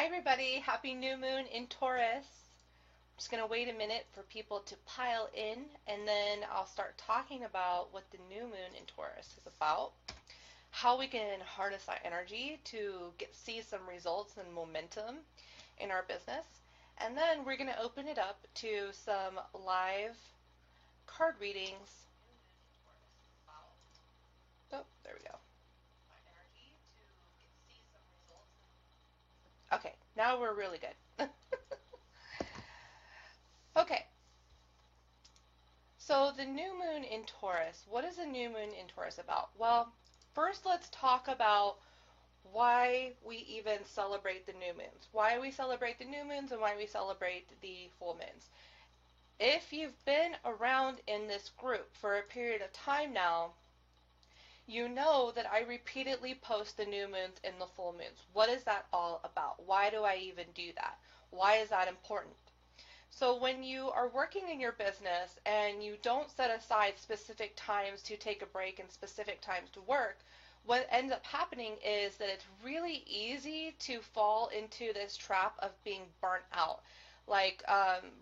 everybody, happy new moon in Taurus. I'm just going to wait a minute for people to pile in and then I'll start talking about what the new moon in Taurus is about, how we can harness our energy to see some results and momentum in our business. And then we're going to open it up to some live card readings. Oh, there we go. Okay, now we're really good. Okay, so the new moon in Taurus, what is the new moon in Taurus about? Well, first let's talk about why we even celebrate the new moons. Why we celebrate the new moons and why we celebrate the full moons. If you've been around in this group for a period of time now, you know that I repeatedly post the new moons and the full moons. What is that all about? Why do I even do that? Why is that important? So when you are working in your business and you don't set aside specific times to take a break and specific times to work, what ends up happening is that it's really easy to fall into this trap of being burnt out. Like,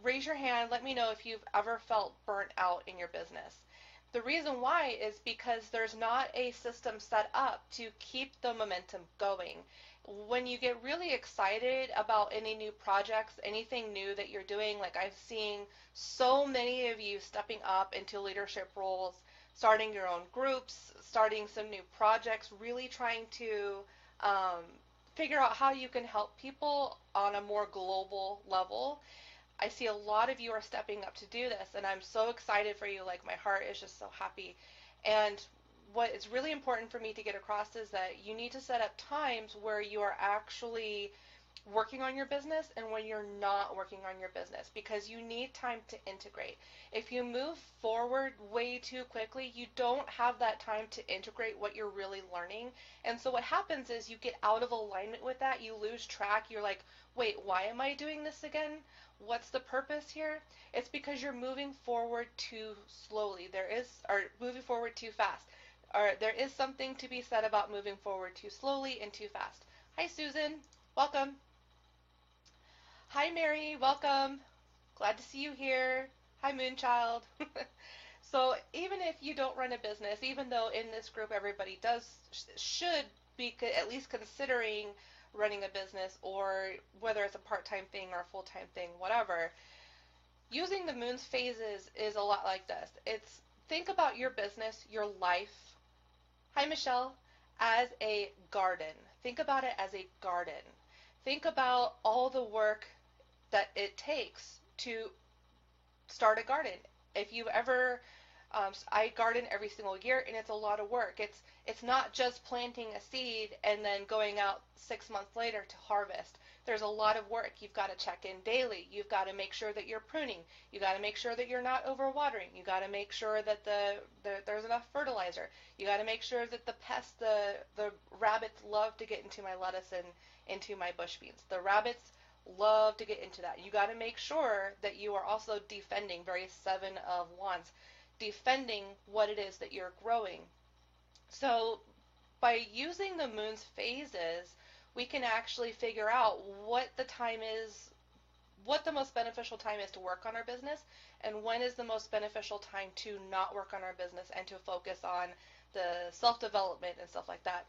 raise your hand, let me know if you've ever felt burnt out in your business. The reason why is because there's not a system set up to keep the momentum going. When you get really excited about any new projects, anything new that you're doing, like I've seen so many of you stepping up into leadership roles, starting your own groups, starting some new projects, really trying to um, figure out how you can help people on a more global level. I see a lot of you are stepping up to do this, and I'm so excited for you. Like, my heart is just so happy. And what is really important for me to get across is that you need to set up times where you are actually working on your business and when you're not working on your business, because you need time to integrate. If you move forward way too quickly, you don't have that time to integrate what you're really learning. And so what happens is you get out of alignment with that, you lose track, you're like, wait, why am I doing this again? What's the purpose here? It's because you're moving forward too slowly. Or moving forward too fast. Or there is something to be said about moving forward too slowly and too fast. Hi, Susan. Welcome. Hi, Mary. Welcome. Glad to see you here. Hi, Moonchild. So even if you don't run a business, even though in this group everybody should be at least considering running a business, or whether it's a part-time thing or a full-time thing, whatever, using the moon's phases is a lot like this. It's think about your business, your life. Hi, Michelle. As a garden. Think about it as a garden. Think about all the work that it takes to start a garden. If you've ever, I garden every single year, and it's a lot of work. It's not just planting a seed and then going out 6 months later to harvest. There's a lot of work. You've got to check in daily. You've got to make sure that you're pruning. You got to make sure that you're not overwatering. You got to make sure that there's enough fertilizer. You got to make sure that the pests, the rabbits love to get into my lettuce and into my bush beans. The rabbits love to get into that. You got to make sure that you are also defending, very Seven of Wands, defending what it is that you're growing. So by using the moon's phases, we can actually figure out what the time is, what the most beneficial time is to work on our business, and when is the most beneficial time to not work on our business and to focus on the self-development and stuff like that.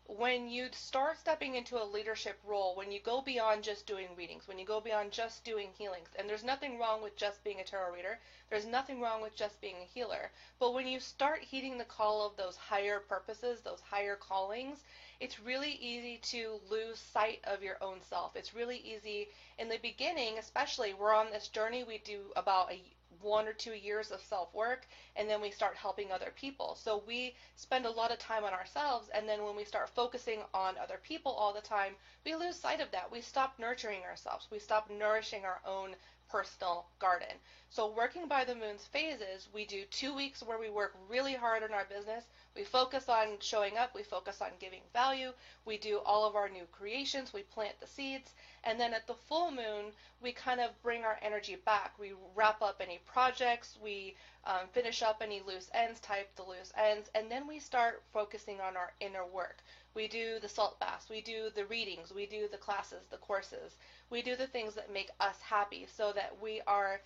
When you start stepping into a leadership role, when you go beyond just doing readings, when you go beyond just doing healings, and there's nothing wrong with just being a tarot reader, there's nothing wrong with just being a healer, but when you start heeding the call of those higher purposes, those higher callings, it's really easy to lose sight of your own self. It's really easy in the beginning, especially. We're on this journey. We do about 1 or 2 years of self-work, and then we start helping other people. So we spend a lot of time on ourselves, and then when we start focusing on other people all the time, we lose sight of that. We stop nurturing ourselves. We stop nourishing our own personal garden. So working by the moon's phases, we do 2 weeks where we work really hard on our business. We focus on showing up. We focus on giving value. We do all of our new creations. We plant the seeds. And then at the full moon, we kind of bring our energy back. We wrap up any projects. We finish up any loose ends, type the loose ends. And then we start focusing on our inner work. We do the salt baths, we do the readings, we do the classes, the courses. We do the things that make us happy so that we are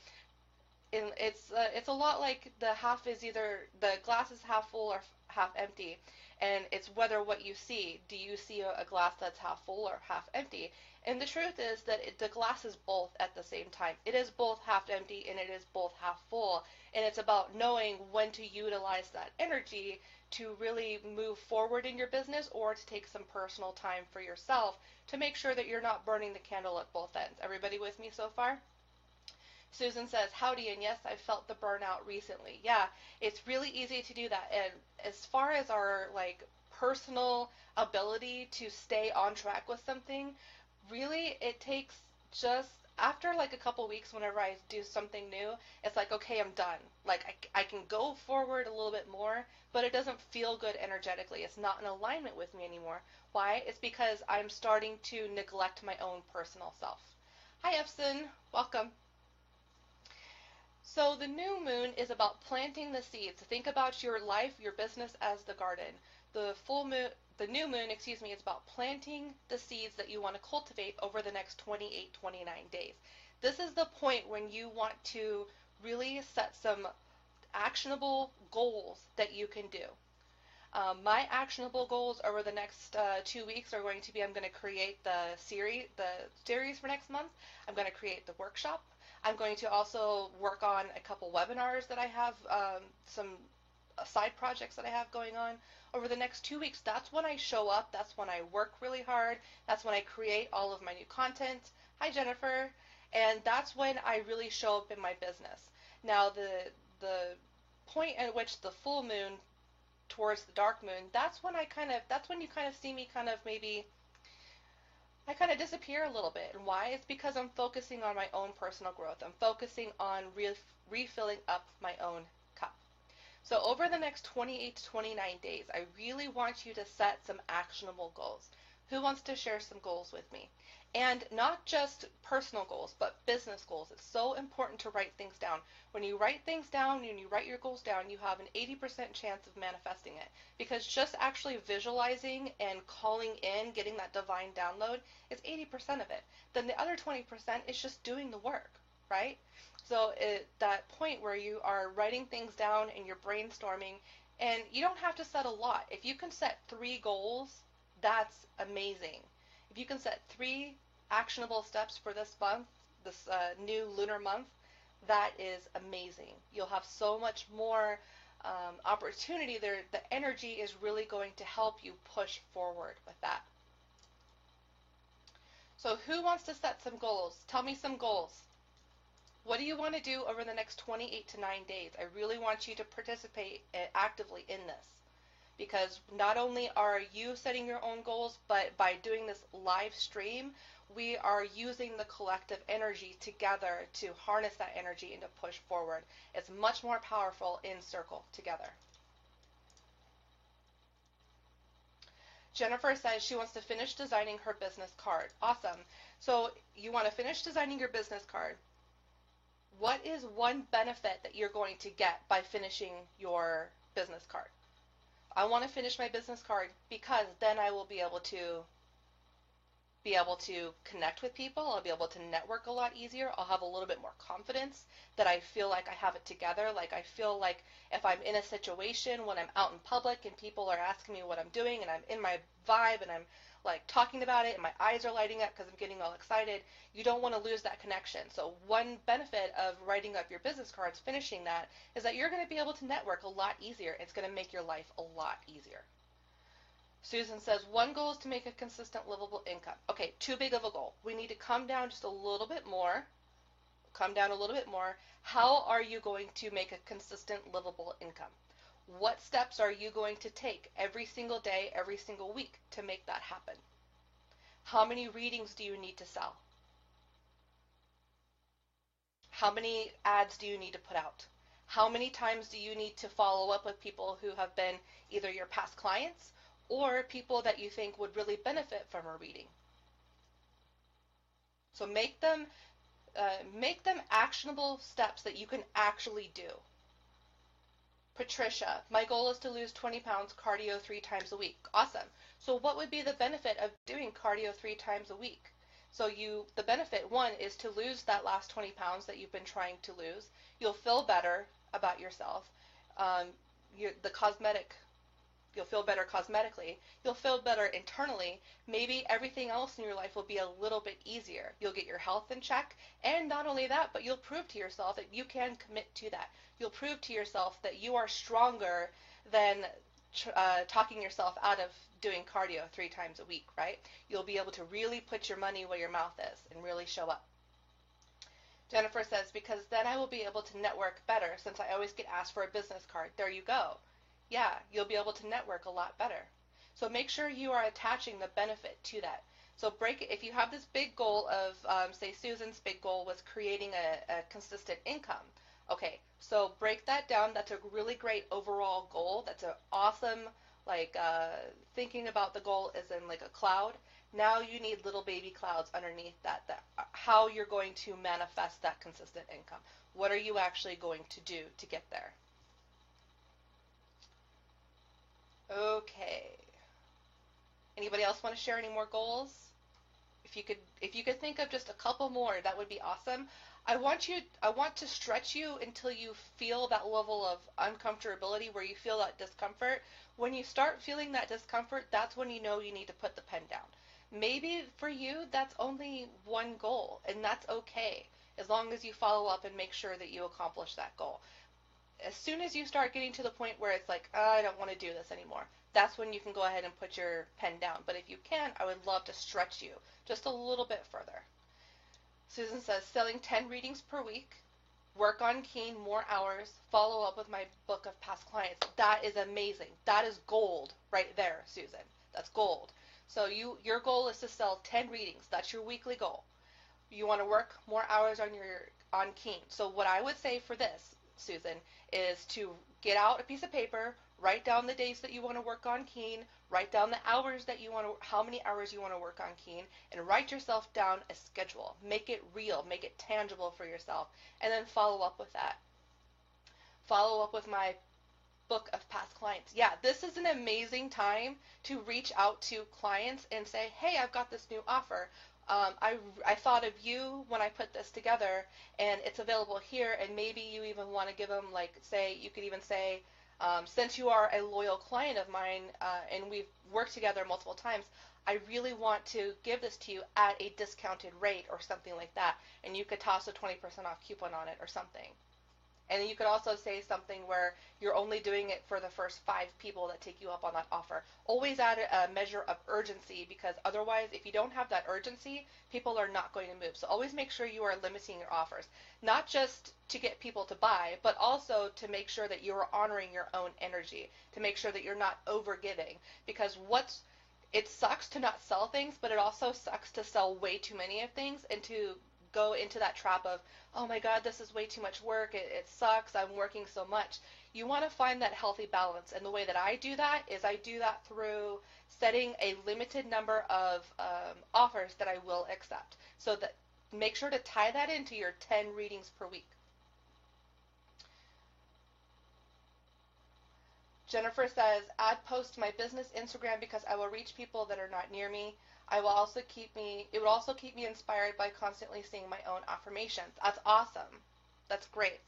it's a lot like the half is either the glass is half full or half empty, and it's whether what you see. Do you see a glass that's half full or half empty? And the truth is that the glass is both at the same time. It is both half empty and it is both half full, and it's about knowing when to utilize that energy to really move forward in your business or to take some personal time for yourself to make sure that you're not burning the candle at both ends. Everybody with me so far? Susan says, howdy, and yes, I've felt the burnout recently. Yeah, it's really easy to do that. And as far as our like personal ability to stay on track with something, really it takes just after like a couple weeks whenever I do something new, it's like, okay, I'm done. Like I can go forward a little bit more, but it doesn't feel good energetically. It's not in alignment with me anymore. Why? It's because I'm starting to neglect my own personal self. Hi, Epson. Welcome. So the new moon is about planting the seeds. Think about your life, your business as the garden. The new moon, excuse me, is about planting the seeds that you want to cultivate over the next 28, 29 days. This is the point when you want to really set some actionable goals that you can do. My actionable goals over the next 2 weeks are going to be I'm going to create the series for next month. I'm going to create the workshop. I'm going to also work on a couple webinars that I have, some side projects that I have going on over the next 2 weeks. That's when I show up. That's when I work really hard. That's when I create all of my new content. Hi, Jennifer. And that's when I really show up in my business. Now, the point at which the full moon towards the dark moon, that's when you kind of see me kind of maybe I kind of disappear a little bit. And why? It's because I'm focusing on my own personal growth. I'm focusing on refilling up my own cup. So over the next 28 to 29 days, I really want you to set some actionable goals. Who wants to share some goals with me? And not just personal goals, but business goals. It's so important to write things down. When you write things down, when you write your goals down, you have an 80% chance of manifesting it. Because just actually visualizing and calling in, getting that divine download, is 80% of it. Then the other 20% is just doing the work, right? So that point where you are writing things down and you're brainstorming, and you don't have to set a lot. If you can set 3 goals, that's amazing. If you can set 3 actionable steps for this month, this new lunar month, that is amazing. You'll have so much more opportunity there. The energy is really going to help you push forward with that. So who wants to set some goals? Tell me some goals. What do you want to do over the next 28 to 9 days? I really want you to participate actively in this. Because not only are you setting your own goals, but by doing this live stream, we are using the collective energy together to harness that energy and to push forward. It's much more powerful in circle together. Jennifer says she wants to finish designing her business card. Awesome. So you want to finish designing your business card. What is one benefit that you're going to get by finishing your business card? I want to finish my business card because then I will be able to connect with people. I'll be able to network a lot easier. I'll have a little bit more confidence that I feel like I have it together. Like I feel like if I'm in a situation when I'm out in public and people are asking me what I'm doing and I'm in my vibe and I'm like talking about it and my eyes are lighting up because I'm getting all excited, you don't want to lose that connection. So one benefit of writing up your business cards, finishing that, is that you're going to be able to network a lot easier. It's going to make your life a lot easier. Susan says, one goal is to make a consistent livable income. Okay, too big of a goal. We need to come down just a little bit more. Come down a little bit more. How are you going to make a consistent livable income? What steps are you going to take every single day, every single week to make that happen? How many readings do you need to sell? How many ads do you need to put out? How many times do you need to follow up with people who have been either your past clients or people that you think would really benefit from a reading? So make them actionable steps that you can actually do. Patricia, my goal is to lose 20 pounds cardio 3 times a week. Awesome. So what would be the benefit of doing cardio 3 times a week? So the benefit, one, is to lose that last 20 pounds that you've been trying to lose. You'll feel better about yourself. Um, the cosmetic You'll feel better cosmetically. You'll feel better internally. Maybe everything else in your life will be a little bit easier. You'll get your health in check. And not only that, but you'll prove to yourself that you can commit to that. You'll prove to yourself that you are stronger than talking yourself out of doing cardio 3 times a week, right? You'll be able to really put your money where your mouth is and really show up. Jennifer says, because then I will be able to network better since I always get asked for a business card. There you go. Yeah, you'll be able to network a lot better. So make sure you are attaching the benefit to that. So break it. If you have this big goal of, say, Susan's big goal was creating a consistent income. Okay, so break that down. That's a really great overall goal. That's an awesome, like, thinking about the goal as in like a cloud. Now you need little baby clouds underneath that, how you're going to manifest that consistent income. What are you actually going to do to get there? Okay. Anybody else want to share any more goals? If you could think of just a couple more, that would be awesome. I want to stretch you until you feel that level of uncomfortability where you feel that discomfort. When you start feeling that discomfort, that's when you know you need to put the pen down. Maybe for you, that's only one goal, and that's okay, as long as you follow up and make sure that you accomplish that goal. As soon as you start getting to the point where it's like, oh, I don't want to do this anymore, that's when you can go ahead and put your pen down. But if you can, I would love to stretch you just a little bit further. Susan says, selling 10 readings per week, work on Keen more hours, follow up with my book of past clients. That is amazing. That is gold right there, Susan. That's gold. So your goal is to sell 10 readings. That's your weekly goal. You want to work more hours on Keen. So what I would say for this, Susan, is to get out a piece of paper, write down the days that you want to work on Keen, write down the hours that you want to, how many hours you want to work on Keen, and write yourself down a schedule. Make it real, make it tangible for yourself, and then follow up with that. Follow up with my book of past clients. Yeah, this is an amazing time to reach out to clients and say, hey, I've got this new offer. I thought of you when I put this together, and it's available here, and maybe you even want to give them, like, say, you could even say, since you are a loyal client of mine, and we've worked together multiple times, I really want to give this to you at a discounted rate or something like that, and you could toss a 20% off coupon on it or something. And you could also say something where you're only doing it for the first 5 people that take you up on that offer. Always add a measure of urgency, because otherwise, if you don't have that urgency, people are not going to move. So always make sure you are limiting your offers, not just to get people to buy, but also to make sure that you're honoring your own energy, to make sure that you're not over-giving. Because it sucks to not sell things, but it also sucks to sell way too many of things and to go into that trap of, oh my God, this is way too much work, it sucks, I'm working so much. You want to find that healthy balance, and the way that I do that is I do that through setting a limited number of offers that I will accept. So that make sure to tie that into your 10 readings per week. Jennifer says, add post to my business Instagram because I will reach people that are not near me. It would also keep me inspired by constantly seeing my own affirmations. That's awesome. That's great.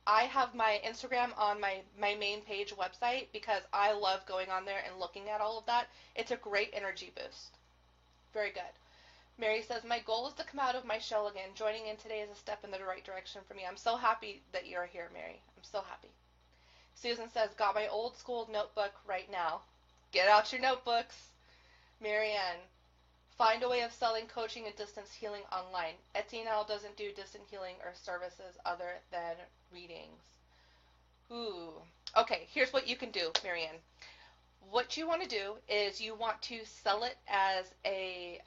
I have my Instagram on my main page website because I love going on there and looking at all of that. It's a great energy boost. Very good. Mary says, my goal is to come out of my shell again. Joining in today is a step in the right direction for me. I'm so happy that you're here, Mary. I'm so happy. Susan says, got my old school notebook right now. Get out your notebooks. Marianne, find a way of selling coaching and distance healing online. Etsy now doesn't do distant healing or services other than readings. Ooh. Okay, here's what you can do, Marianne. What you want to do is you want to sell it as a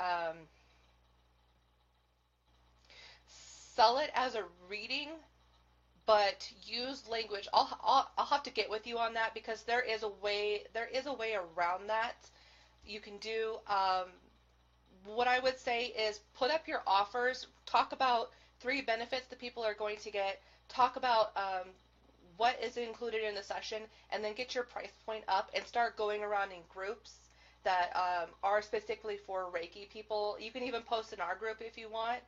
reading, but use language. I'll have to get with you on that because there is a way around that. You can do, what I would say is put up your offers, talk about 3 benefits that people are going to get, talk about what is included in the session, and then get your price point up and start going around in groups that are specifically for Reiki people. You can even post in our group if you want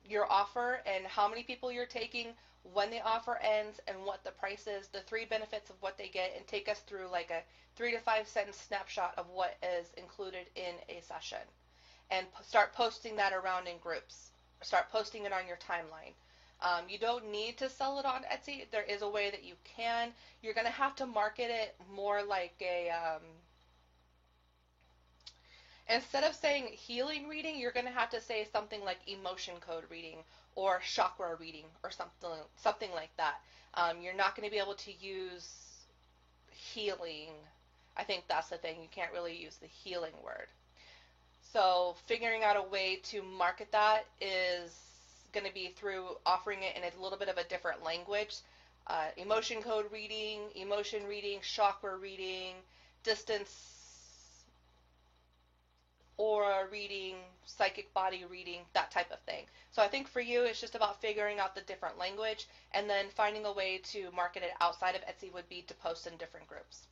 your offer and how many people you're taking, when the offer ends, and what the price is, the 3 benefits of what they get, and take us through like a 3 to 5 sentence snapshot of what is included in a session. And start posting that around in groups. Start posting it on your timeline. You don't need to sell it on Etsy. There is a way that you can. You're going to have to market it more like a, instead of saying healing reading, you're going to have to say something like emotion code reading or chakra reading or something like that. You're not going to be able to use healing. I think that's the thing. You can't really use the healing word. So figuring out a way to market that is going to be through offering it in a little bit of a different language. Emotion code reading, emotion reading, chakra reading, distance aura reading, psychic body reading, that type of thing. So I think for you, it's just about figuring out the different language and then finding a way to market it outside of Etsy would be to post in different groups.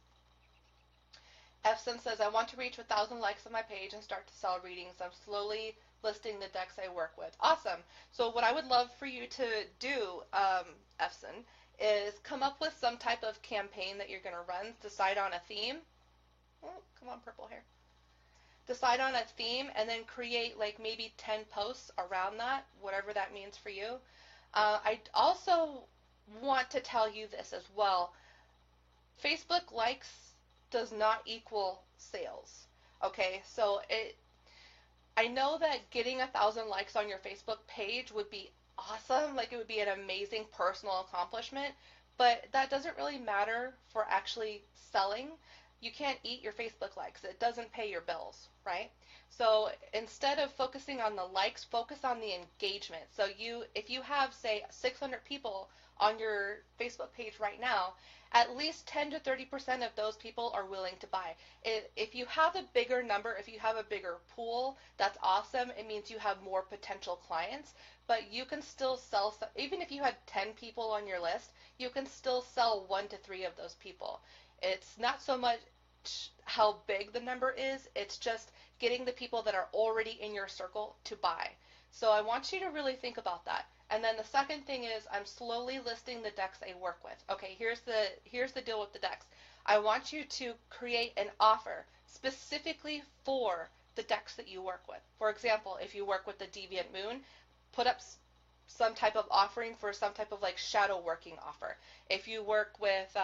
Efson says, I want to reach 1,000 likes on my page and start to sell readings. I'm slowly listing the decks I work with. Awesome. So what I would love for you to do, Efson, is come up with some type of campaign that you're going to run. Decide on a theme. Oh, come on, purple hair. Decide on a theme and then create like maybe 10 posts around that, whatever that means for you. I also want to tell you this as well. Facebook likes does not equal sales. Okay, so I know that getting 1,000 likes on your Facebook page would be awesome, like it would be an amazing personal accomplishment, but that doesn't really matter for actually selling. You can't eat your Facebook likes. It doesn't pay your bills, right? So instead of focusing on the likes, focus on the engagement. So if you have, say, 600 people on your Facebook page right now, at least 10 to 30% of those people are willing to buy. If you have a bigger number, if you have a bigger pool, that's awesome. It means you have more potential clients, but you can still sell, even if you had 10 people on your list, you can still sell 1 to 3 of those people. It's not so much how big the number is, it's just getting the people that are already in your circle to buy. So I want you to really think about that. And then the second thing is I'm slowly listing the decks I work with. Okay, here's the deal with the decks. I want you to create an offer specifically for the decks that you work with. For example, if you work with the Deviant Moon, put up some type of offering for some type of like shadow working offer. If you work with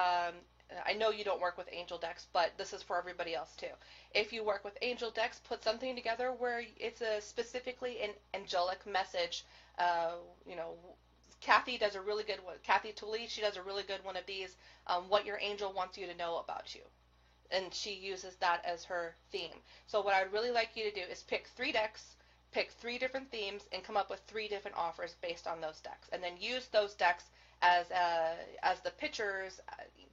I know you don't work with angel decks, but this is for everybody else too. If you work with angel decks, put something together where it's specifically an angelic message. Kathy does a really good one. Kathy Tooley, she does a really good one of these, what your angel wants you to know about you. And she uses that as her theme. So what I'd really like you to do is pick 3 decks, pick 3 different themes, and come up with 3 different offers based on those decks. And then use those decks as the pictures,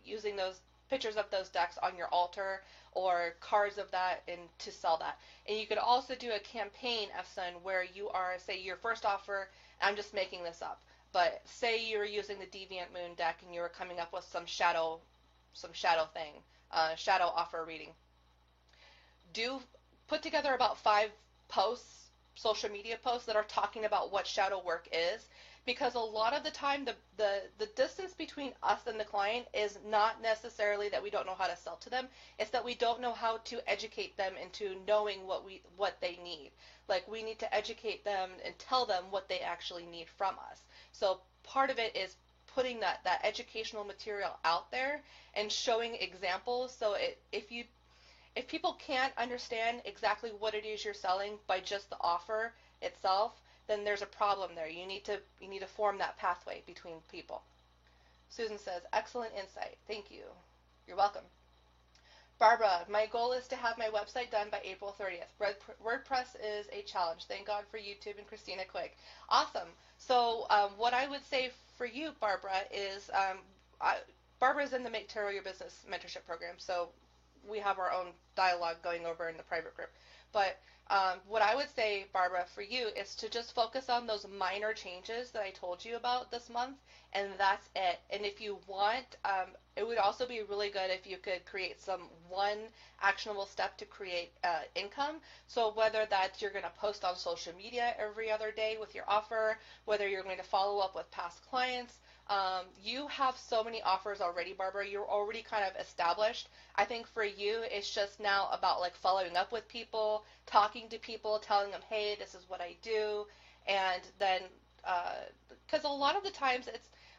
using those pictures of those decks on your altar or cards of that and to sell that. And you could also do a campaign, Efson, where you are, say, your first offer, I'm just making this up, but say you're using the Deviant Moon deck and you're coming up with some shadow thing, shadow offer reading. Put together about 5 posts, social media posts that are talking about what shadow work is, because a lot of the time the distance between us and the client is not necessarily that we don't know how to sell to them, it's that we don't know how to educate them into knowing what they need. Like, we need to educate them and tell them what they actually need from us. So part of it is putting that educational material out there and showing examples. So if people can't understand exactly what it is you're selling by just the offer itself, then there's a problem there. You need to form that pathway between people. Susan says, excellent insight. Thank you. You're welcome. Barbara, my goal is to have my website done by April 30th. WordPress is a challenge. Thank God for YouTube and Christina Quick. Awesome. So what I would say for you, Barbara, is Barbara's in the Make Tarot Your Business mentorship program, so we have our own dialogue going over in the private group. But What I would say, Barbara, for you is to just focus on those minor changes that I told you about this month, and that's it. And if you want, it would also be really good if you could create some one actionable step to create income. So whether that's you're going to post on social media every other day with your offer, whether you're going to follow up with past clients, you have so many offers already, Barbara. You're already kind of established. I think for you, it's just now about like following up with people, talking to people, telling them, hey, this is what I do. And then, because a lot of the times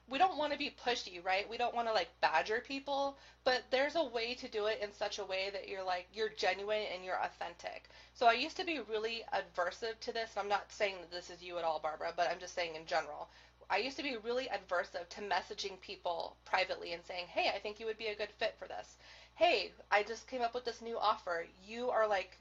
we don't want to be pushy, right? We don't want to like badger people, but there's a way to do it in such a way that you're genuine and you're authentic. So I used to be really aversive to this. I'm not saying that this is you at all, Barbara, but I'm just saying in general. I used to be really aversive to messaging people privately and saying, hey, I think you would be a good fit for this. Hey, I just came up with this new offer. You are like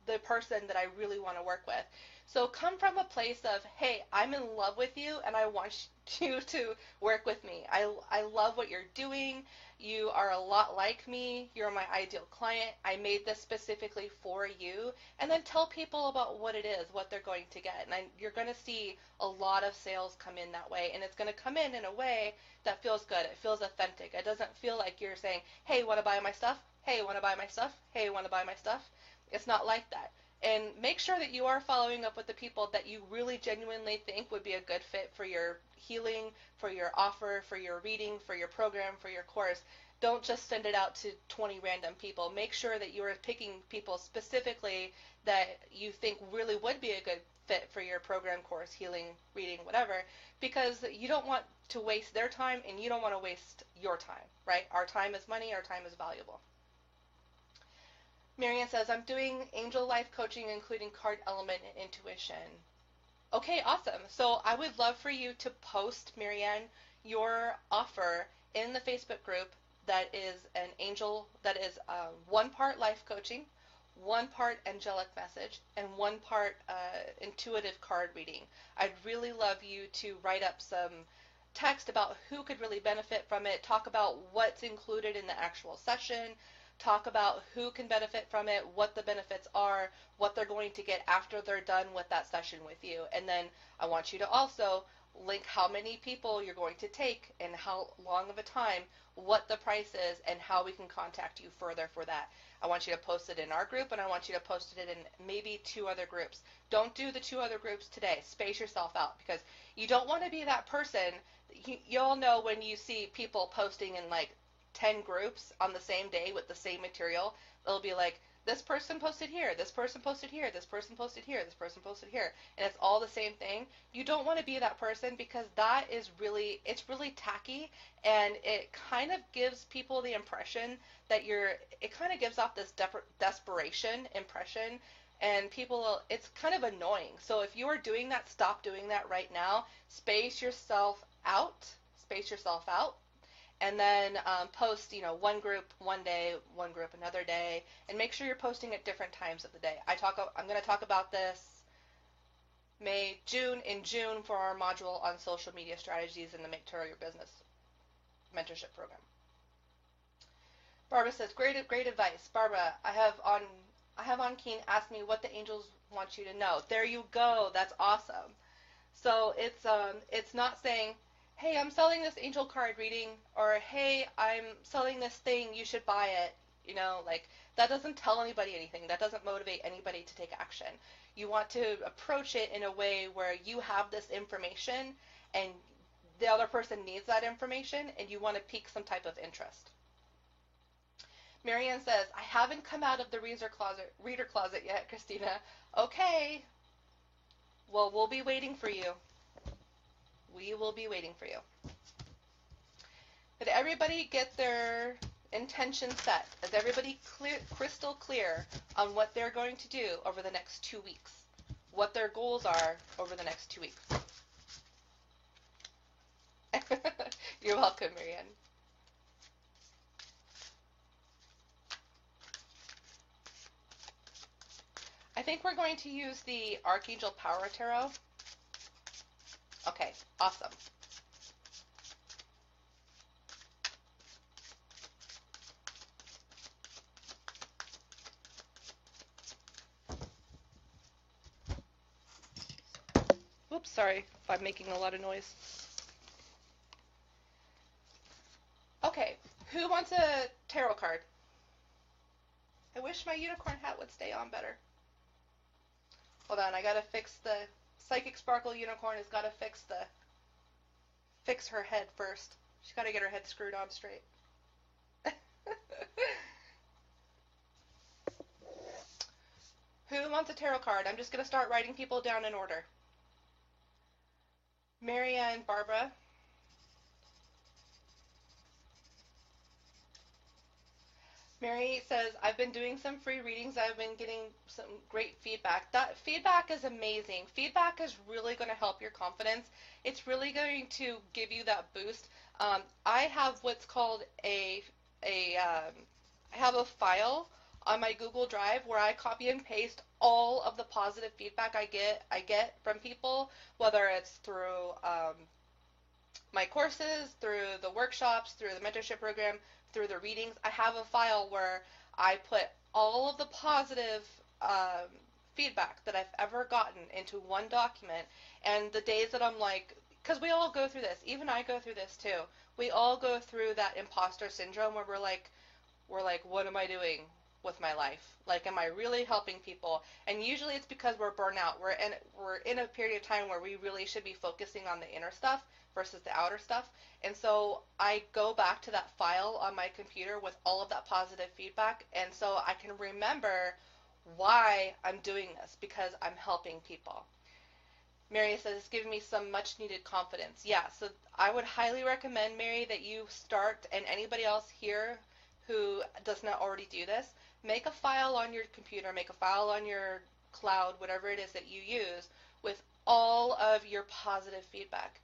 the person that I really want to work with. So come from a place of, hey, I'm in love with you and I want you to work with me. I love what you're doing. You are a lot like me. You're my ideal client. I made this specifically for you. And then tell people about what it is, what they're going to get. And you're going to see a lot of sales come in that way. And it's going to come in a way that feels good. It feels authentic. It doesn't feel like you're saying, hey, want to buy my stuff? Hey, want to buy my stuff? Hey, want to buy my stuff? It's not like that. And make sure that you are following up with the people that you really genuinely think would be a good fit for your healing, for your offer, for your reading, for your program, for your course. Don't just send it out to 20 random people. Make sure that you are picking people specifically that you think really would be a good fit for your program, course, healing, reading, whatever, because you don't want to waste their time and you don't want to waste your time, right? Our time is money, our time is valuable. Marianne says, I'm doing angel life coaching, including card element and intuition. Okay, awesome. So I would love for you to post, Marianne, your offer in the Facebook group that is an angel, that is one part life coaching, one part angelic message, and one part intuitive card reading. I'd really love you to write up some text about who could really benefit from it, talk about what's included in the actual session, talk about who can benefit from it, what the benefits are, what they're going to get after they're done with that session with you. And then I want you to also link how many people you're going to take and how long of a time, what the price is, and how we can contact you further for that. I want you to post it in our group, and I want you to post it in maybe 2 other groups. Don't do the 2 other groups today. Space yourself out, because you don't want to be that person. You all know when you see people posting in like 10 groups on the same day with the same material, it'll be like, this person posted here, this person posted here, this person posted here, this person posted here, and it's all the same thing. You don't want to be that person, because that is really, it's really tacky, and it kind of gives people the impression that it kind of gives off this desperation impression, and people, it's kind of annoying. So if you are doing that, stop doing that right now. Space yourself out, and then post, one group one day, one group another day, and make sure you're posting at different times of the day. I'm going to talk about this in June for our module on social media strategies in the Make Tarot Your Business mentorship program. Barbara says, great advice. Barbara, I have on Keen ask me what the angels want you to know. There you go. That's awesome. So it's not saying, hey, I'm selling this angel card reading, or hey, I'm selling this thing, you should buy it. Like, that doesn't tell anybody anything. That doesn't motivate anybody to take action. You want to approach it in a way where you have this information and the other person needs that information, and you want to pique some type of interest. Marianne says, I haven't come out of the reader closet yet, Christina. Okay. Well, we'll be waiting for you. We will be waiting for you. Did everybody get their intention set? Is everybody crystal clear on what they're going to do over the next 2 weeks? What their goals are over the next 2 weeks? You're welcome, Marianne. I think we're going to use the Archangel Power Tarot. Okay, awesome. Oops, sorry if I'm making a lot of noise. Okay, who wants a tarot card? I wish my unicorn hat would stay on better. Hold on, I gotta fix the Psychic Sparkle unicorn has gotta fix her head first. She's gotta get her head screwed on straight. Who wants a tarot card? I'm just gonna start writing people down in order. Marianne, Barbara. Mary says, I've been doing some free readings. I've been getting some great feedback. That feedback is amazing. Feedback is really going to help your confidence. It's really going to give you that boost. I have what's called I have a file on my Google Drive where I copy and paste all of the positive feedback I get from people, whether it's through my courses, through the workshops, through the mentorship program, through the readings. I have a file where I put all of the positive feedback that I've ever gotten into one document. And the days that I'm like, because we all go through this, even I go through this too. We all go through that imposter syndrome where we're like, what am I doing with my life? Like, am I really helping people? And usually it's because we're burnt out. We're in a period of time where we really should be focusing on the inner stuff versus the outer stuff. And so I go back to that file on my computer with all of that positive feedback, and so I can remember why I'm doing this, because I'm helping people. Mary says, it's giving me some much needed confidence. Yeah, so I would highly recommend, Mary, that you start, and anybody else here who does not already do this, make a file on your computer, make a file on your cloud, whatever it is that you use, with all of your positive feedback.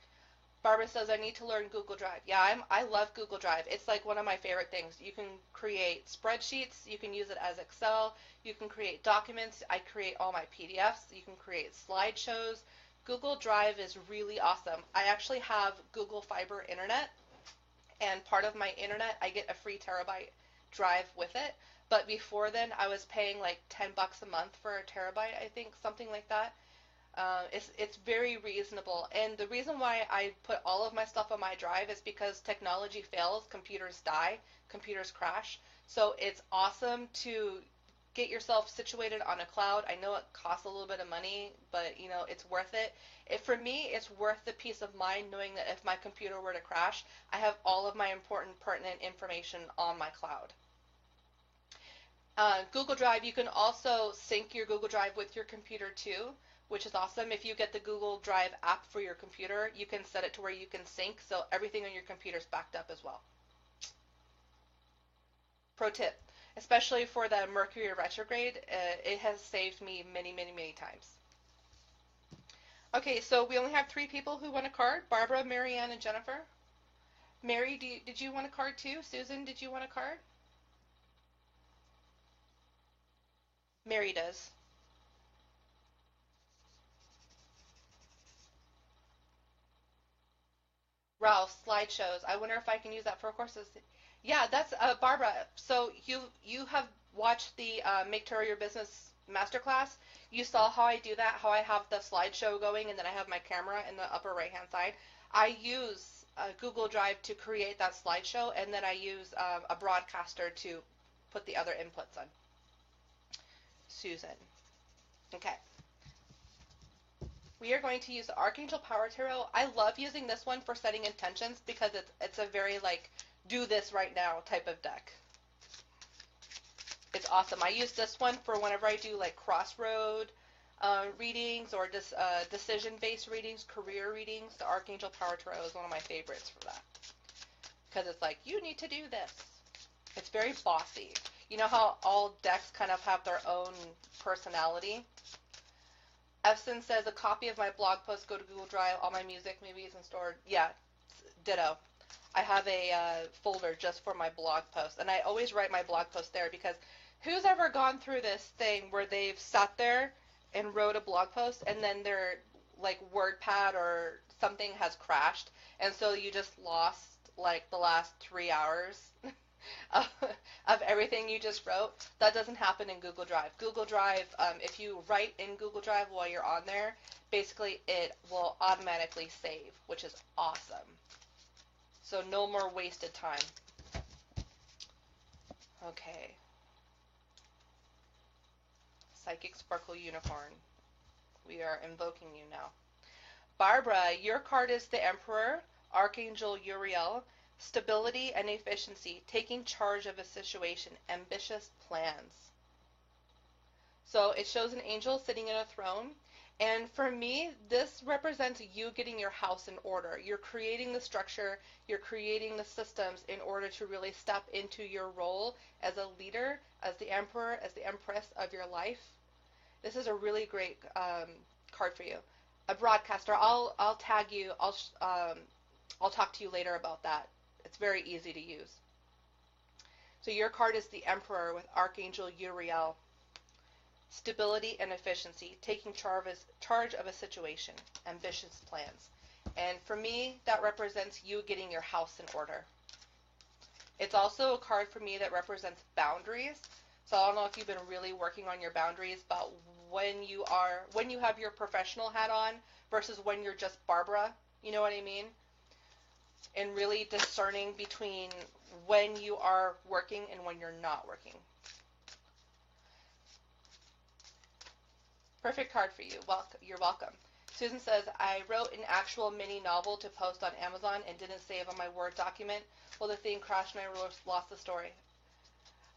Barbara says, I need to learn Google Drive. Yeah, I love Google Drive. It's like one of my favorite things. You can create spreadsheets. You can use it as Excel. You can create documents. I create all my PDFs. You can create slideshows. Google Drive is really awesome. I actually have Google Fiber Internet, and part of my internet, I get a free terabyte drive with it. But before then, I was paying like $10 a month for a terabyte, I think, something like that. It's very reasonable, and the reason why I put all of my stuff on my drive is because technology fails, computers die, computers crash. So it's awesome to get yourself situated on a cloud. I know it costs a little bit of money, but you know it's worth it. For me, it's worth the peace of mind knowing that if my computer were to crash, I have all of my important, pertinent information on my cloud. Google Drive, you can also sync your Google Drive with your computer too, which is awesome. If you get the Google Drive app for your computer, you can set it to where you can sync, so everything on your computer is backed up as well. Pro tip, especially for the Mercury retrograde, it has saved me many, many, many times. Okay, so we only have 3 people who want a card: Barbara, Marianne, and Jennifer. Mary, did you want a card too? Susan, did you want a card? Mary does. Ralph, slideshows. I wonder if I can use that for courses. Yeah, that's Barbara. So you have watched the Make Tarot Your Business masterclass. You saw how I do that, how I have the slideshow going, and then I have my camera in the upper right-hand side. I use Google Drive to create that slideshow, and then I use a broadcaster to put the other inputs on. Susan. Okay. We are going to use the Archangel Power Tarot. I love using this one for setting intentions because it's a very like do this right now type of deck. It's awesome. I use this one for whenever I do like crossroad readings or decision-based readings, career readings. The Archangel Power Tarot is one of my favorites for that because it's like you need to do this. It's very bossy. You know how all decks kind of have their own personality? Efson says, a copy of my blog post, go to Google Drive, all my music maybe isn't stored. Yeah, ditto. I have a folder just for my blog post, and I always write my blog post there because who's ever gone through this thing where they've sat there and wrote a blog post and then their like WordPad or something has crashed, and so you just lost like the last 3 hours of everything you just wrote? That doesn't happen in Google Drive. Google Drive, if you write in Google Drive while you're on there, basically it will automatically save, which is awesome. So no more wasted time. Okay. Psychic Sparkle Unicorn. We are invoking you now. Barbara, your card is the Emperor, Archangel Uriel, stability and efficiency, taking charge of a situation, ambitious plans. So it shows an angel sitting in a throne. And for me, this represents you getting your house in order. You're creating the structure, you're creating the systems in order to really step into your role as a leader, as the emperor, as the empress of your life. This is a really great card for you. A broadcaster, I'll tag you. I'll talk to you later about that. It's very easy to use. So your card is the Emperor with Archangel Uriel. Stability and efficiency, taking charge of a situation, ambitious plans. And for me, that represents you getting your house in order. It's also a card for me that represents boundaries. So I don't know if you've been really working on your boundaries about when you have your professional hat on versus when you're just Barbara, you know what I mean? And really discerning between when you are working and when you're not working. Perfect card for you. You're welcome. Susan says, I wrote an actual mini novel to post on Amazon and didn't save on my Word document. Well, the thing crashed and I lost the story.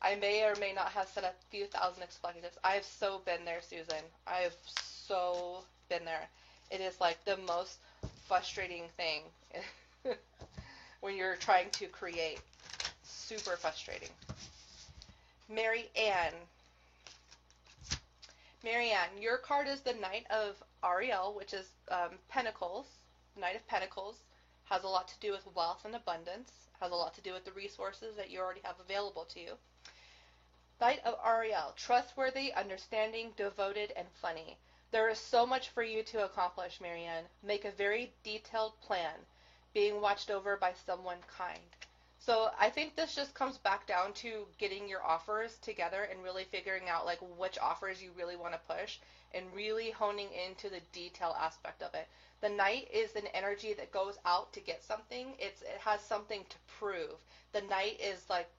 I may or may not have sent a few thousand expletives. I have so been there, Susan. I have so been there. It is like the most frustrating thing when you're trying to create. Super frustrating. Mary Ann. Marianne, your card is the Knight of Ariel, which is Pentacles. Knight of Pentacles has a lot to do with wealth and abundance, has a lot to do with the resources that you already have available to you. Knight of Ariel, trustworthy, understanding, devoted, and funny. There is so much for you to accomplish, Marianne. Make a very detailed plan, being watched over by someone kind. So I think this just comes back down to getting your offers together and really figuring out like which offers you really want to push and really honing into the detail aspect of it. The Knight is an energy that goes out to get something. It has something to prove. The Knight is like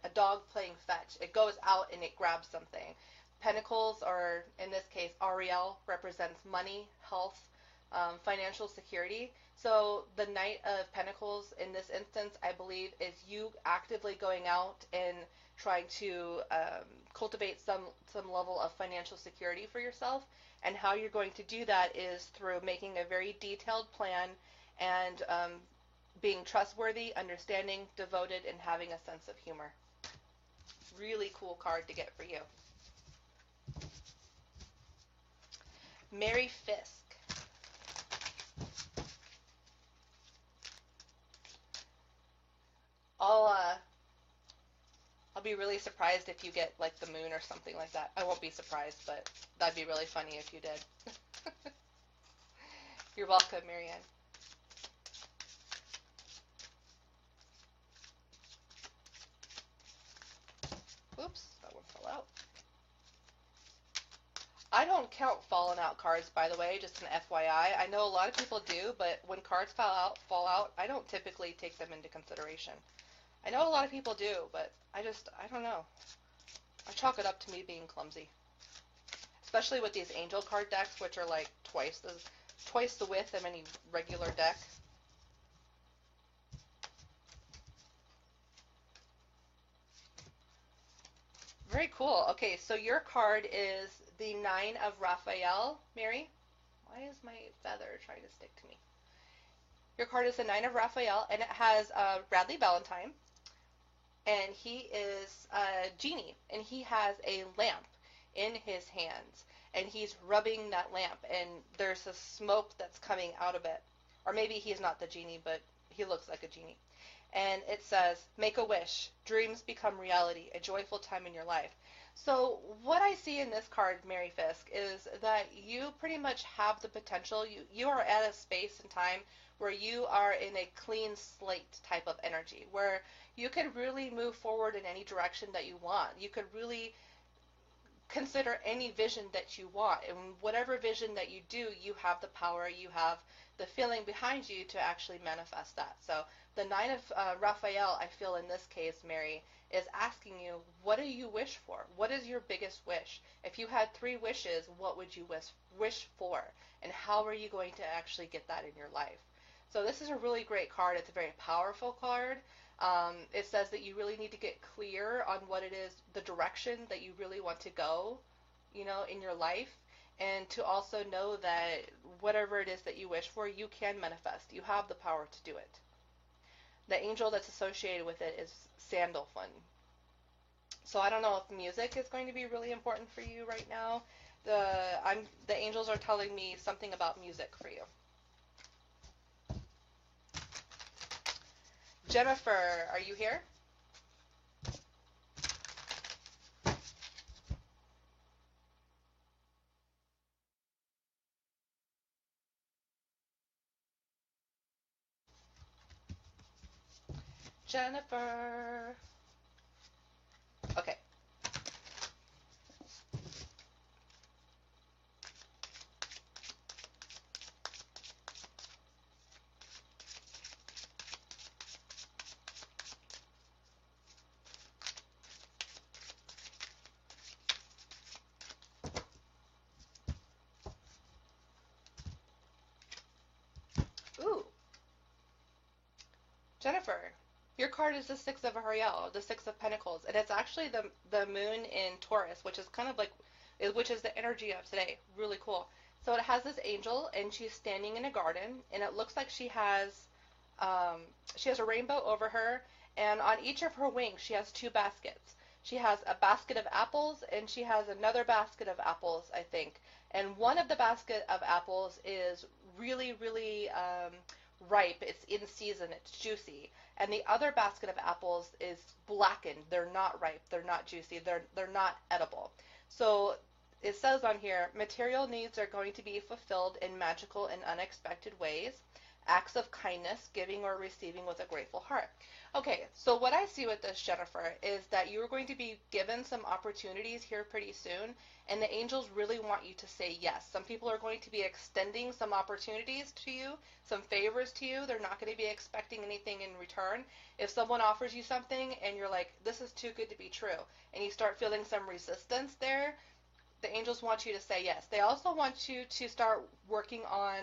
a dog playing fetch. It goes out and it grabs something. Pentacles, or in this case Ariel, represents money, health, financial security. So the Knight of Pentacles in this instance, I believe, is you actively going out and trying to cultivate some level of financial security for yourself. And how you're going to do that is through making a very detailed plan and being trustworthy, understanding, devoted, and having a sense of humor. Really cool card to get for you. Mary Fisk. I'll be really surprised if you get like the moon or something like that. I won't be surprised, but that'd be really funny if you did. You're welcome, Marianne. Oops, that one fell out. I don't count fallen out cards, by the way, just an FYI. I know a lot of people do, but when cards fall out, I don't typically take them into consideration. I know a lot of people do, but I don't know. I chalk it up to me being clumsy. Especially with these angel card decks, which are like twice the width of any regular deck. Very cool. Okay, so your card is the Nine of Raphael, Mary. Why is my feather trying to stick to me? Your card is the Nine of Raphael, and it has Bradley Valentine. And he is a genie, and he has a lamp in his hands, and he's rubbing that lamp, and there's a smoke that's coming out of it. Or maybe he's not the genie, but he looks like a genie. And it says, make a wish, dreams become reality, a joyful time in your life. So what I see in this card, Mary Fisk, is that you pretty much have the potential. You are at a space and time where you are in a clean slate type of energy, where you can really move forward in any direction that you want. You could really consider any vision that you want. And whatever vision that you do, you have the power, you have the feeling behind you to actually manifest that. So the Nine of Raphael, I feel in this case, Mary, is asking you, what do you wish for? What is your biggest wish? If you had 3 wishes, what would you wish for? And how are you going to actually get that in your life? So this is a really great card. It's a very powerful card. It says that you really need to get clear on what it is, the direction that you really want to go, in your life, and to also know that whatever it is that you wish for, you can manifest. You have the power to do it. The angel that's associated with it is Sandalphon. So I don't know if music is going to be really important for you right now. The angels are telling me something about music for you. Jennifer, are you here? Jennifer. Okay. Ooh. Jennifer, your card is the Six of Ariel, the Six of Pentacles, and it's actually the moon in Taurus, which is kind of like, which is the energy of today. Really cool. So it has this angel, and she's standing in a garden, and it looks like um, she has a rainbow over her, and on each of her wings she has 2 baskets. She has a basket of apples, and she has another basket of apples, I think. And one of the basket of apples is really, really ripe. It's in season. It's juicy. And the other basket of apples is blackened. They're not ripe. They're not juicy. They're not edible. So it says on here, material needs are going to be fulfilled in magical and unexpected ways. Acts of kindness, giving or receiving with a grateful heart. Okay, so what I see with this, Jennifer, is that you're going to be given some opportunities here pretty soon, and the angels really want you to say yes. Some people are going to be extending some opportunities to you, some favors to you. They're not going to be expecting anything in return. If someone offers you something and you're like, this is too good to be true, and you start feeling some resistance there, the angels want you to say yes. They also want you to start working on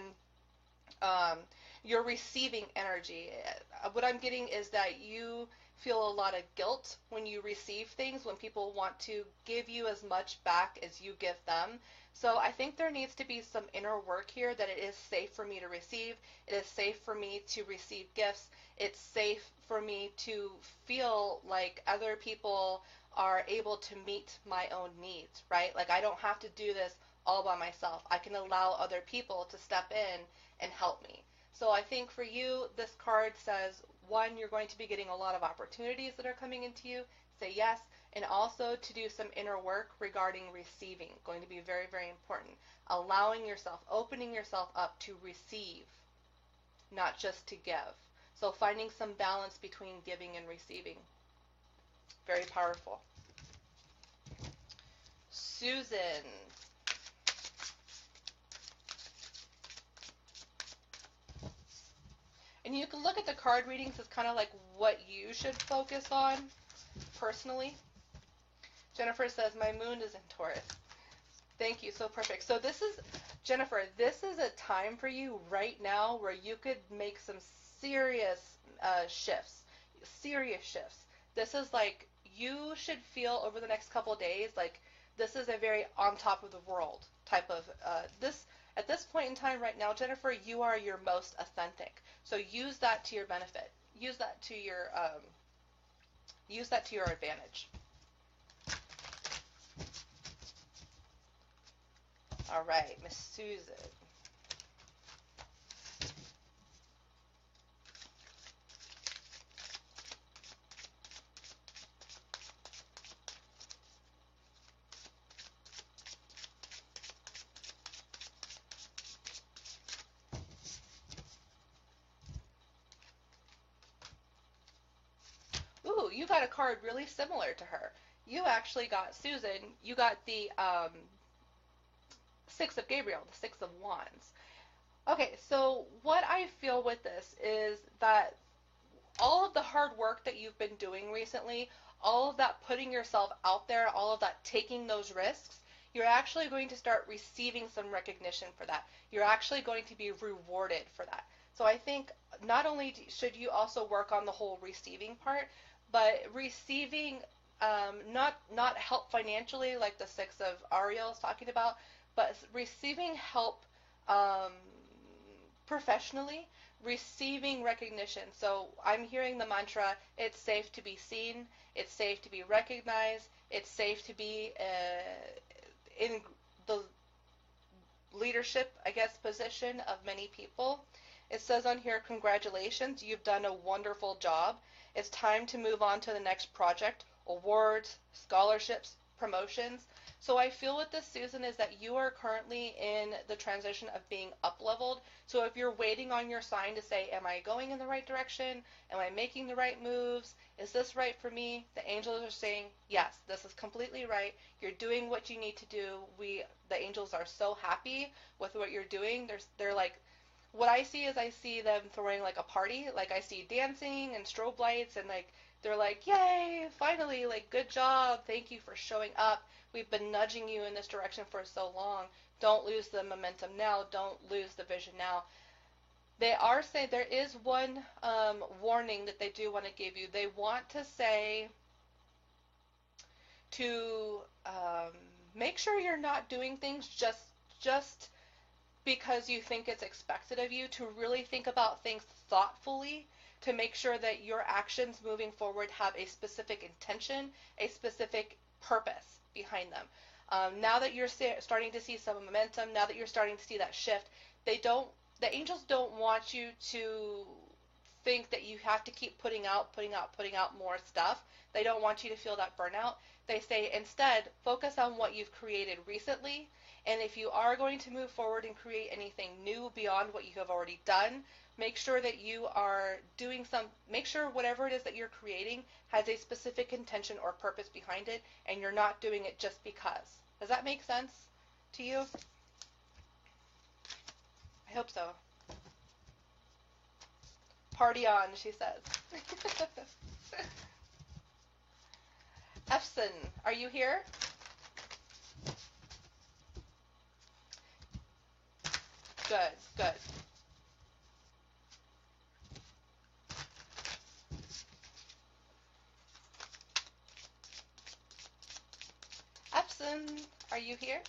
um, your receiving energy. What I'm getting is that you feel a lot of guilt when you receive things, when people want to give you as much back as you give them. So I think there needs to be some inner work here, that it is safe for me to receive. It is safe for me to receive gifts. It's safe for me to feel like other people are able to meet my own needs, right? Like I don't have to do this all by myself. I can allow other people to step in and help me. So I think for you, this card says, 1, you're going to be getting a lot of opportunities that are coming into you. Say yes. And also to do some inner work regarding receiving. Going to be very, very important. Allowing yourself, opening yourself up to receive, not just to give. So finding some balance between giving and receiving. Very powerful. Susan. And you can look at the card readings as kind of like what you should focus on personally. Jennifer says, my moon is in Taurus. Thank you, so perfect. So this is, Jennifer, this is a time for you right now where you could make some serious shifts, serious shifts. This is like, you should feel over the next couple of days like this is a very on top of the world type of, at this point in time right now, Jennifer, you are your most authentic. So use that to your benefit. Use that to your advantage. All right, Miss Susan. Ooh, you got a card really similar to her. you actually got, Susan, you got the Six of Gabriel, the Six of Wands. Okay, so what I feel with this is that all of the hard work that you've been doing recently, all of that putting yourself out there, all of that taking those risks, you're actually going to start receiving some recognition for that. You're actually going to be rewarded for that. So I think not only should you also work on the whole receiving part, but receiving not help financially like the Six of Ariel is talking about, but receiving help um, professionally, receiving recognition. So I'm hearing the mantra, it's safe to be seen, it's safe to be recognized, it's safe to be in the leadership, I guess, position of many people. It says on here, congratulations, you've done a wonderful job. It's time to move on to the next project, awards, scholarships, promotions. So I feel with this, Susan, is that you are currently in the transition of being up-leveled. So if you're waiting on your sign to say, am I going in the right direction? Am I making the right moves? Is this right for me? The angels are saying, yes, this is completely right. You're doing what you need to do. The angels are so happy with what you're doing. They're like, what I see is I see them throwing like a party. Like I see dancing and strobe lights and like they're like, yay, finally, like good job. Thank you for showing up. We've been nudging you in this direction for so long. Don't lose the momentum now. Don't lose the vision now. They are saying there is one warning that they do want to give you. They want to say to make sure you're not doing things just because you think it's expected of you, to really think about things thoughtfully, to make sure that your actions moving forward have a specific intention, a specific purpose behind them. Now that you're starting to see some momentum, now that you're starting to see that shift, the angels don't want you to think that you have to keep putting out more stuff. They don't want you to feel that burnout. They say instead, focus on what you've created recently, and if you are going to move forward and create anything new beyond what you have already done, make sure that you are make sure whatever it is that you're creating has a specific intention or purpose behind it, and you're not doing it just because. Does that make sense to you? I hope so. Party on, she says. Efson, are you here? Good, good. Efson, are you here?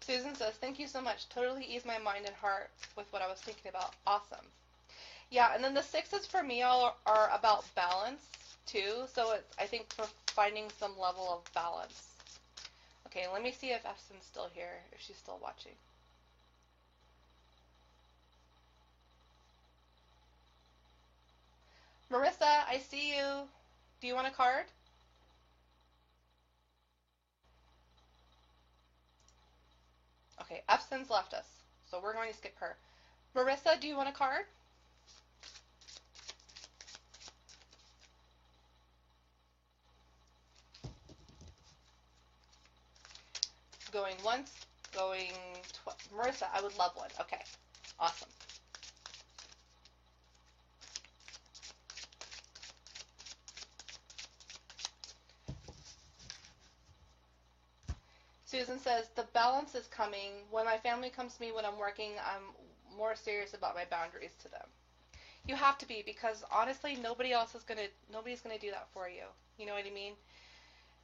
Susan says, thank you so much. Totally eased my mind and heart with what I was thinking about. Awesome. Yeah, and then the sixes for me are about balance too. So it's, I think, for finding some level of balance. Okay, let me see if Efson's still here, if she's still watching. Marissa, I see you. Do you want a card? Okay, Efson's left us, so we're going to skip her. Marissa, do you want a card? Going once, going twice. Marissa, I would love one. Okay, awesome. Susan says, the balance is coming. When my family comes to me when I'm working, I'm more serious about my boundaries to them. You have to be, because honestly, nobody's gonna do that for you. You know what I mean?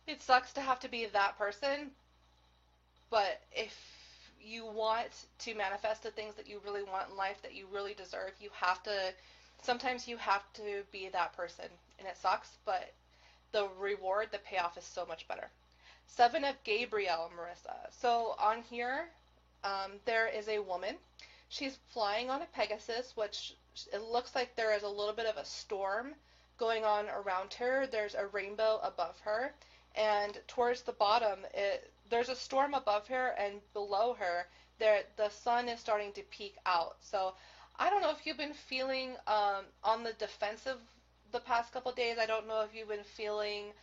It sucks to have to be that person, but if you want to manifest the things that you really want in life, that you really deserve, sometimes you have to be that person. And it sucks, but the reward, the payoff is so much better. Seven of Gabriel, Marissa. So on here, there is a woman. She's flying on a Pegasus, which it looks like there is a little bit of a storm going on around her. There's a rainbow above her, and towards the bottom, there's a storm above her, and below her, the sun is starting to peek out. So I don't know if you've been feeling on the defensive the past couple of days. I don't know if you've been feeling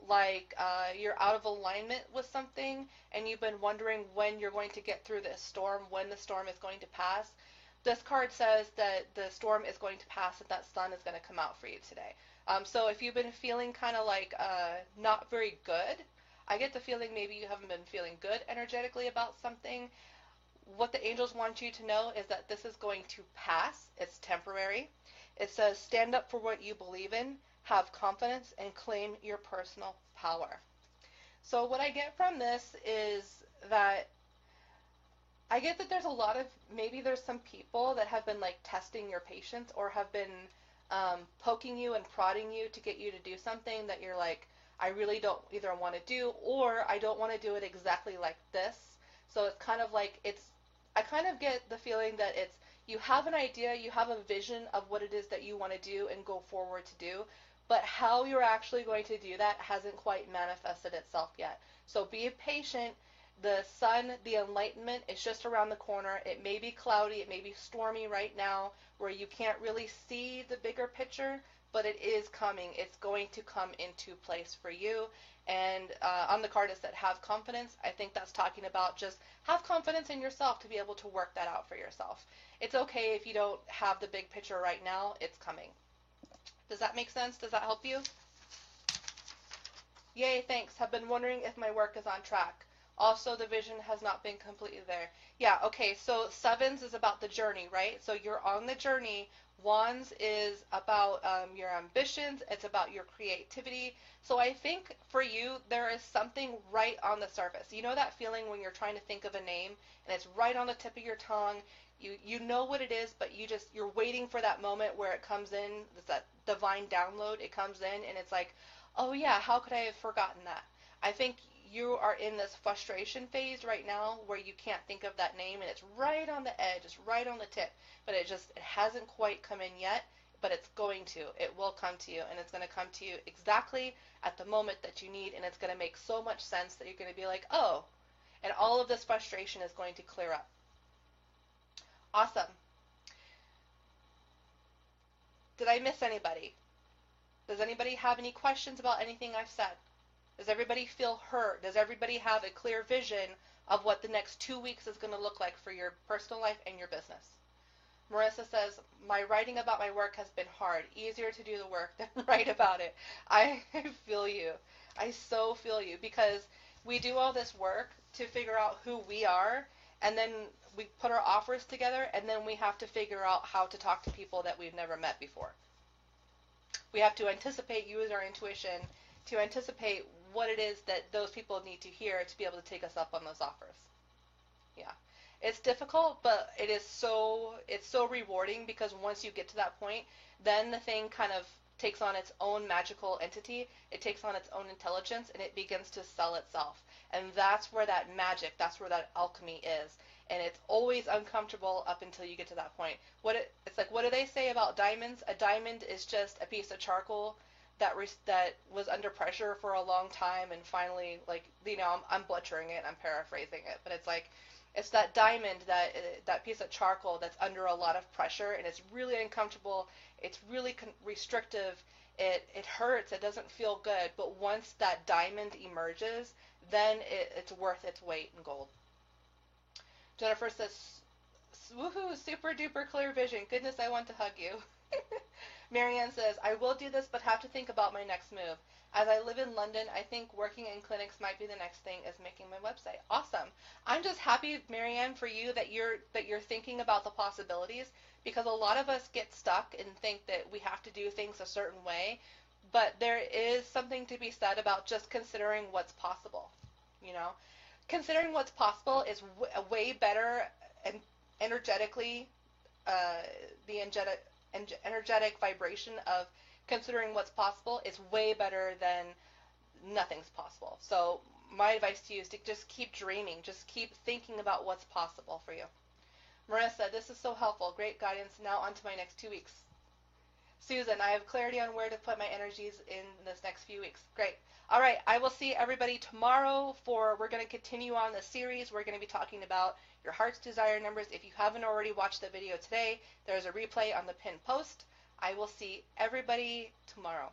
like you're out of alignment with something and you've been wondering when you're going to get through this storm, when the storm is going to pass. This card says that the storm is going to pass and that sun is going to come out for you today. So if you've been feeling kind of like not very good, I get the feeling maybe you haven't been feeling good energetically about something. What the angels want you to know is that this is going to pass. It's temporary. It says, stand up for what you believe in, have confidence, and claim your personal power. So what I get from this is that I get that there's a lot of, maybe there's some people that have been like testing your patience or have been poking you and prodding you to get you to do something that you're like, I really don't either want to do, or I don't want to do it exactly like this. So it's kind of like I kind of get the feeling that it's, you have an idea, you have a vision of what it is that you want to do and go forward to do, but how you're actually going to do that hasn't quite manifested itself yet. So be patient. The sun, the enlightenment is just around the corner. It may be cloudy, it may be stormy right now where you can't really see the bigger picture, but it is coming. It's going to come into place for you. And on the card it said have confidence. I think that's talking about just have confidence in yourself to be able to work that out for yourself. It's okay if you don't have the big picture right now. It's coming. Does that make sense? Does that help you? Yay, thanks. Have been wondering if my work is on track. Also, the vision has not been completely there. Yeah, okay, so sevens is about the journey, right? So you're on the journey. Wands is about your ambitions. It's about your creativity. So I think for you, there is something right on the surface. You know that feeling when you're trying to think of a name and it's right on the tip of your tongue. You know what it is, but you're waiting for that moment where it comes in. It's that divine download. It comes in and it's like, oh yeah, how could I have forgotten that? I think you are in this frustration phase right now where you can't think of that name and it's right on the edge, it's right on the tip, but it hasn't quite come in yet, but it's going to. It will come to you, and it's going to come to you exactly at the moment that you need, and it's going to make so much sense that you're going to be like, oh, and all of this frustration is going to clear up. Awesome. Did I miss anybody? Does anybody have any questions about anything I've said? Does everybody feel heard? Does everybody have a clear vision of what the next 2 weeks is going to look like for your personal life and your business? Marissa says, my writing about my work has been hard. Easier to do the work than write about it. I feel you. I so feel you, because we do all this work to figure out who we are, and then we put our offers together, and then we have to figure out how to talk to people that we've never met before. We have to anticipate, use our intuition to anticipate what it is that those people need to hear to be able to take us up on those offers. Yeah. It's difficult, but it's so rewarding, because once you get to that point, then the thing kind of takes on its own magical entity. It takes on its own intelligence, and it begins to sell itself. And that's where that magic, that's where that alchemy is. And it's always uncomfortable up until you get to that point. It's like, what do they say about diamonds? A diamond is just a piece of charcoal that was under pressure for a long time, and finally, like, I'm butchering it, I'm paraphrasing it, but it's like, it's that diamond, that piece of charcoal that's under a lot of pressure, and it's really uncomfortable, it's really restrictive, it hurts, it doesn't feel good, but once that diamond emerges, then it's worth its weight in gold. Jennifer says, woohoo, super duper clear vision. Goodness, I want to hug you. Marianne says, I will do this, but have to think about my next move. As I live in London, I think working in clinics might be the next thing, is making my website. Awesome. I'm just happy, Marianne, for you that you're thinking about the possibilities, because a lot of us get stuck and think that we have to do things a certain way, but there is something to be said about just considering what's possible. Considering what's possible is a way better, and energetically, the energetic vibration of considering what's possible is way better than nothing's possible. So my advice to you is to just keep dreaming, just keep thinking about what's possible for you. Marissa, this is so helpful. Great guidance. Now on to my next 2 weeks. Susan, I have clarity on where to put my energies in this next few weeks. Great. All right, I will see everybody tomorrow we're going to continue on the series. We're going to be talking about your heart's desire numbers. If you haven't already watched the video today, there's a replay on the pinned post. I will see everybody tomorrow.